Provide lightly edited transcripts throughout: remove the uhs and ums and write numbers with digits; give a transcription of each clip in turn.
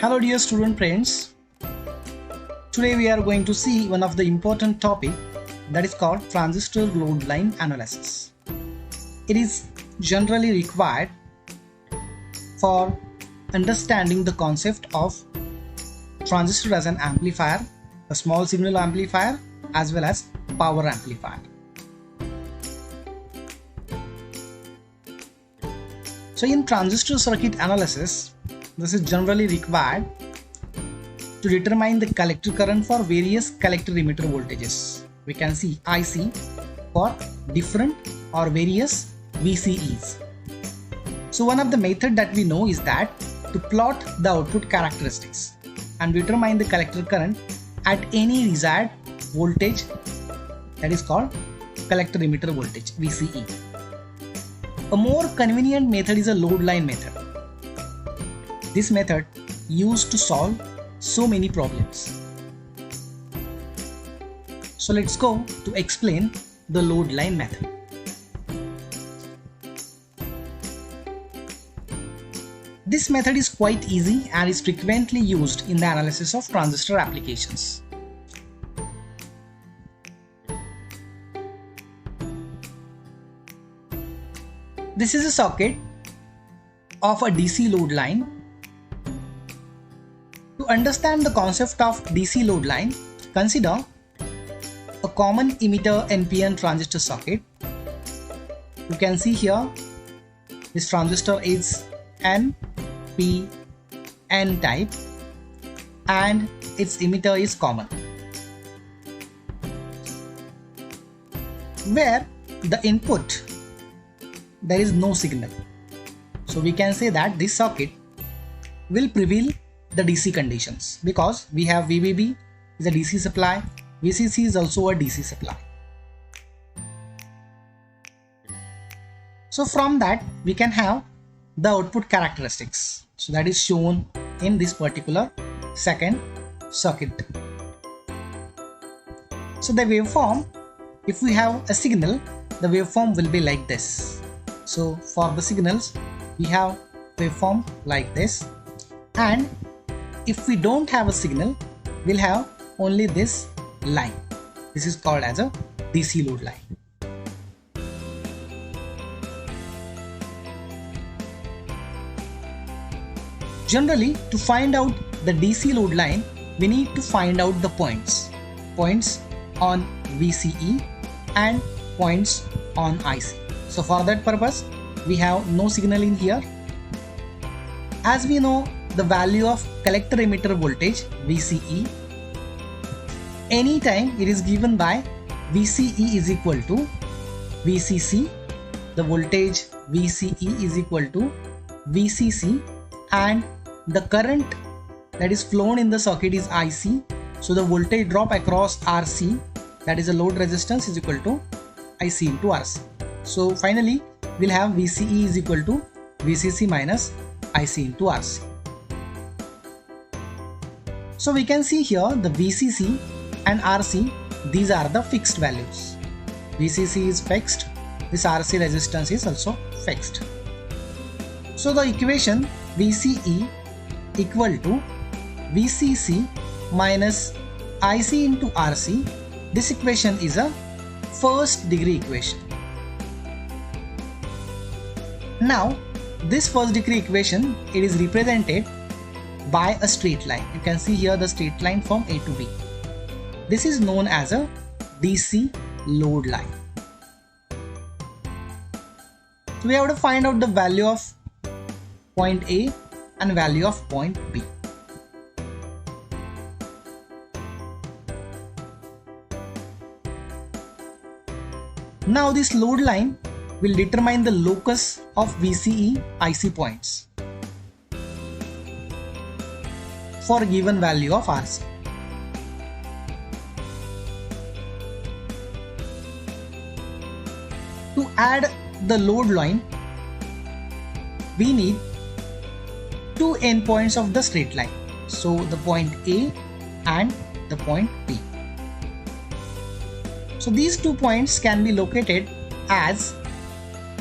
Hello dear student friends. Today we are going to see one of the important topic that is called transistor load line analysis. It is generally required for understanding the concept of transistor as an amplifier, a small signal amplifier as well as power amplifier. So in transistor circuit analysis, this is generally required to determine the collector current for various collector emitter voltages. We can see IC for different or various VCEs. So one of the method that we know is that to plot the output characteristics and determine the collector current at any desired voltage, that is called collector emitter voltage, VCE. A more convenient method is a load line method. This method used to solve so many problems. So let's go to explain the load line method. This method is quite easy and is frequently used in the analysis of transistor applications. This is a circuit of a DC load line. To understand the concept of DC load line, consider a common emitter NPN transistor circuit. You can see here this transistor is NPN type and its emitter is common, where the input there is no signal. So we can say that this circuit will prevail the DC conditions because we have VBB is a DC supply, VCC is also a DC supply. So from that we can have the output characteristics. So that is shown in this particular second circuit. So the waveform, if we have a signal, the waveform will be like this. So for the signals we have waveform like this, and if we don't have a signal we'll have only this line. This is called as a DC load line. Generally, to find out the DC load line, we need to find out the points on VCE and points on IC. So for that purpose, we have no signal in here. As we know the value of collector emitter voltage VCE, anytime it is given by VCE is equal to VCC, the voltage VCE is equal to VCC, and the current that is flown in the circuit is IC. So the voltage drop across RC, that is a load resistance, is equal to IC into RC. So finally we'll have VCE is equal to VCC minus IC into RC. So we can see here the VCC and RC, these are the fixed values. VCC is fixed, this RC resistance is also fixed. So the equation VCE equal to VCC minus IC into RC, this equation is a first degree equation. Now this first degree equation, it is represented by a straight line. You can see here the straight line from A to B. This is known as a DC load line. So we have to find out the value of point A and value of point B. Now this load line will determine the locus of VCE IC points for a given value of RC. To add the load line, we need two endpoints of the straight line. So the point A and the point B. So these 2 points can be located as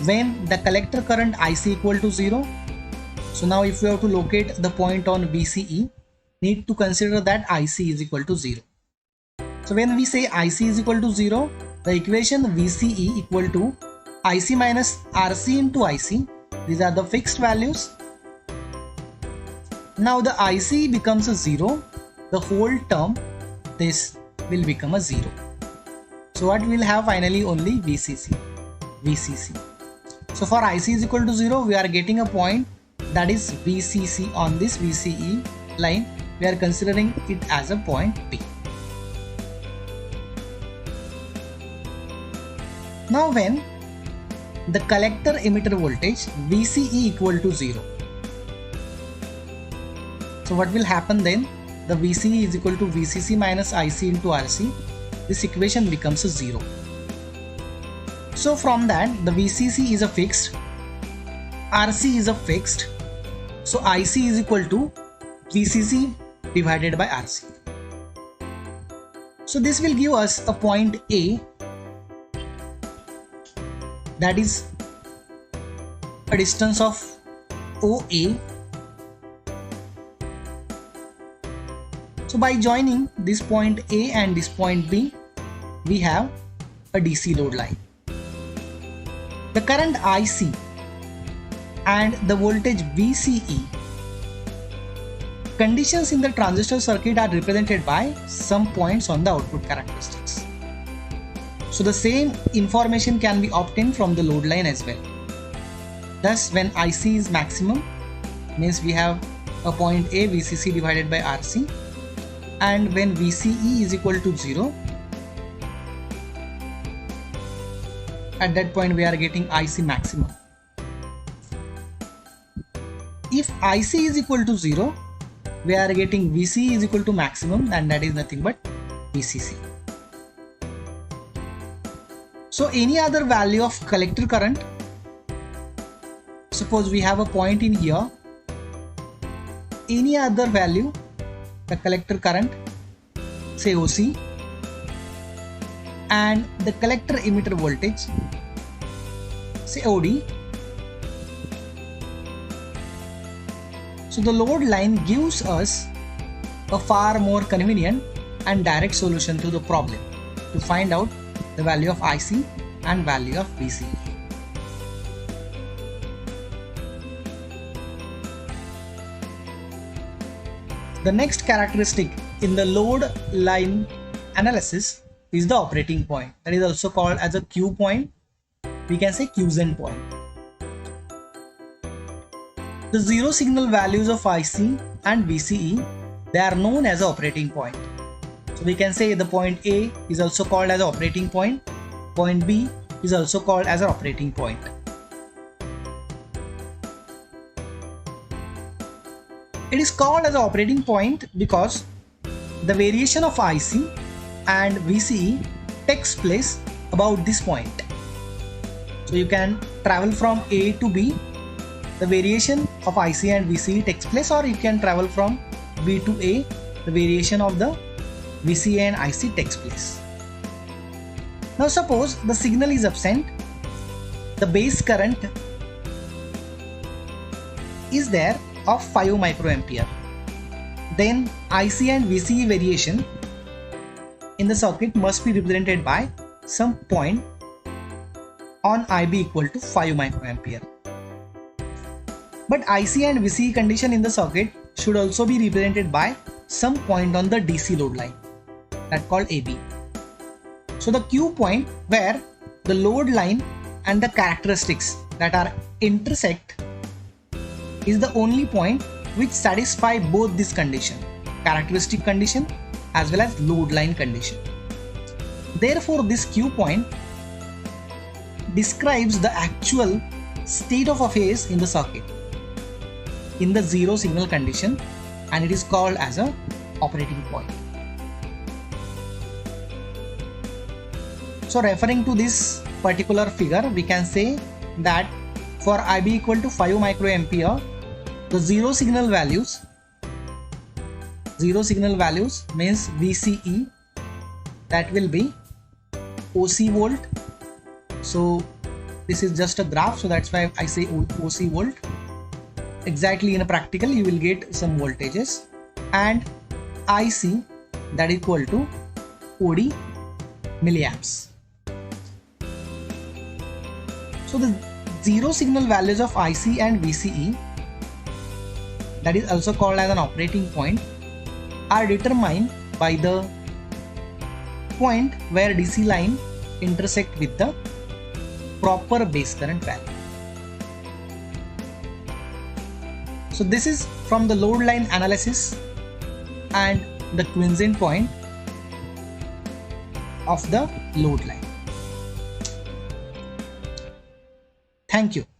when the collector current IC equal to 0. So now if we have to locate the point on VCE, need to consider that IC is equal to 0. So when we say IC is equal to 0, the equation VCE equal to IC minus RC into IC, these are the fixed values. Now the IC becomes a 0, the whole term, this will become a 0. So what we'll have finally? Only VCC. So for IC is equal to 0, we are getting a point that is VCC on this VCE line. We are considering it as a point P. Now when the collector emitter voltage VCE equal to 0, so what will happen then? The VCE is equal to VCC minus IC into RC. This equation becomes a 0. So from that, the VCC is a fixed, RC is a fixed, so IC is equal to VCC divided by RC. So this will give us a point A, that is a distance of OA. So by joining this point A and this point B, we have a DC load line. The current IC and the voltage VCE conditions in the transistor circuit are represented by some points on the output characteristics. So the same information can be obtained from the load line as well. Thus when IC is maximum, means we have a point A VCC divided by RC, and when VCE is equal to 0, at that point we are getting IC maximum. If IC is equal to 0, we are getting VCE is equal to maximum, and that is nothing but VCC. So any other value of collector current, suppose we have a point in here, any other value, the collector current, say OC, and the collector emitter voltage, say OD. So the load line gives us a far more convenient and direct solution to the problem to find out the value of IC and value of VCE. The next characteristic in the load line analysis is the operating point, that is also called as a Q point. We can say Quiescent point. The zero signal values of IC and VCE, they are known as an operating point. So we can say the point A is also called as an operating point, point B is also called as an operating point. It is called as an operating point because the variation of IC and VCE takes place about this point. So you can travel from A to B, the variation of IC and VCE takes place, or you can travel from B to A, the variation of the VCE and IC takes place. Now suppose the signal is absent, the base current is there of 5 microampere. Then IC and VCE variation in the circuit must be represented by some point on IB equal to 5 microampere. But IC and VCE condition in the circuit should also be represented by some point on the DC load line, that called AB. So the Q point where the load line and the characteristics that are intersect is the only point which satisfy both this condition, characteristic condition as well as load line condition. Therefore this Q point describes the actual state of affairs in the circuit in the zero signal condition, and it is called as a operating point. So referring to this particular figure, we can say that for IB equal to 5 microampere, the zero signal values means VCE, that will be OC volt. So this is just a graph, so that's why I say OC volt. exactly in a practical you will get some voltages, and IC that is equal to OD milliamps. So the zero signal values of IC and VCE, that is also called as an operating point, are determined by the point where DC line intersect with the proper base current value. So this is from the load line analysis and the quiescent point of the load line. Thank you.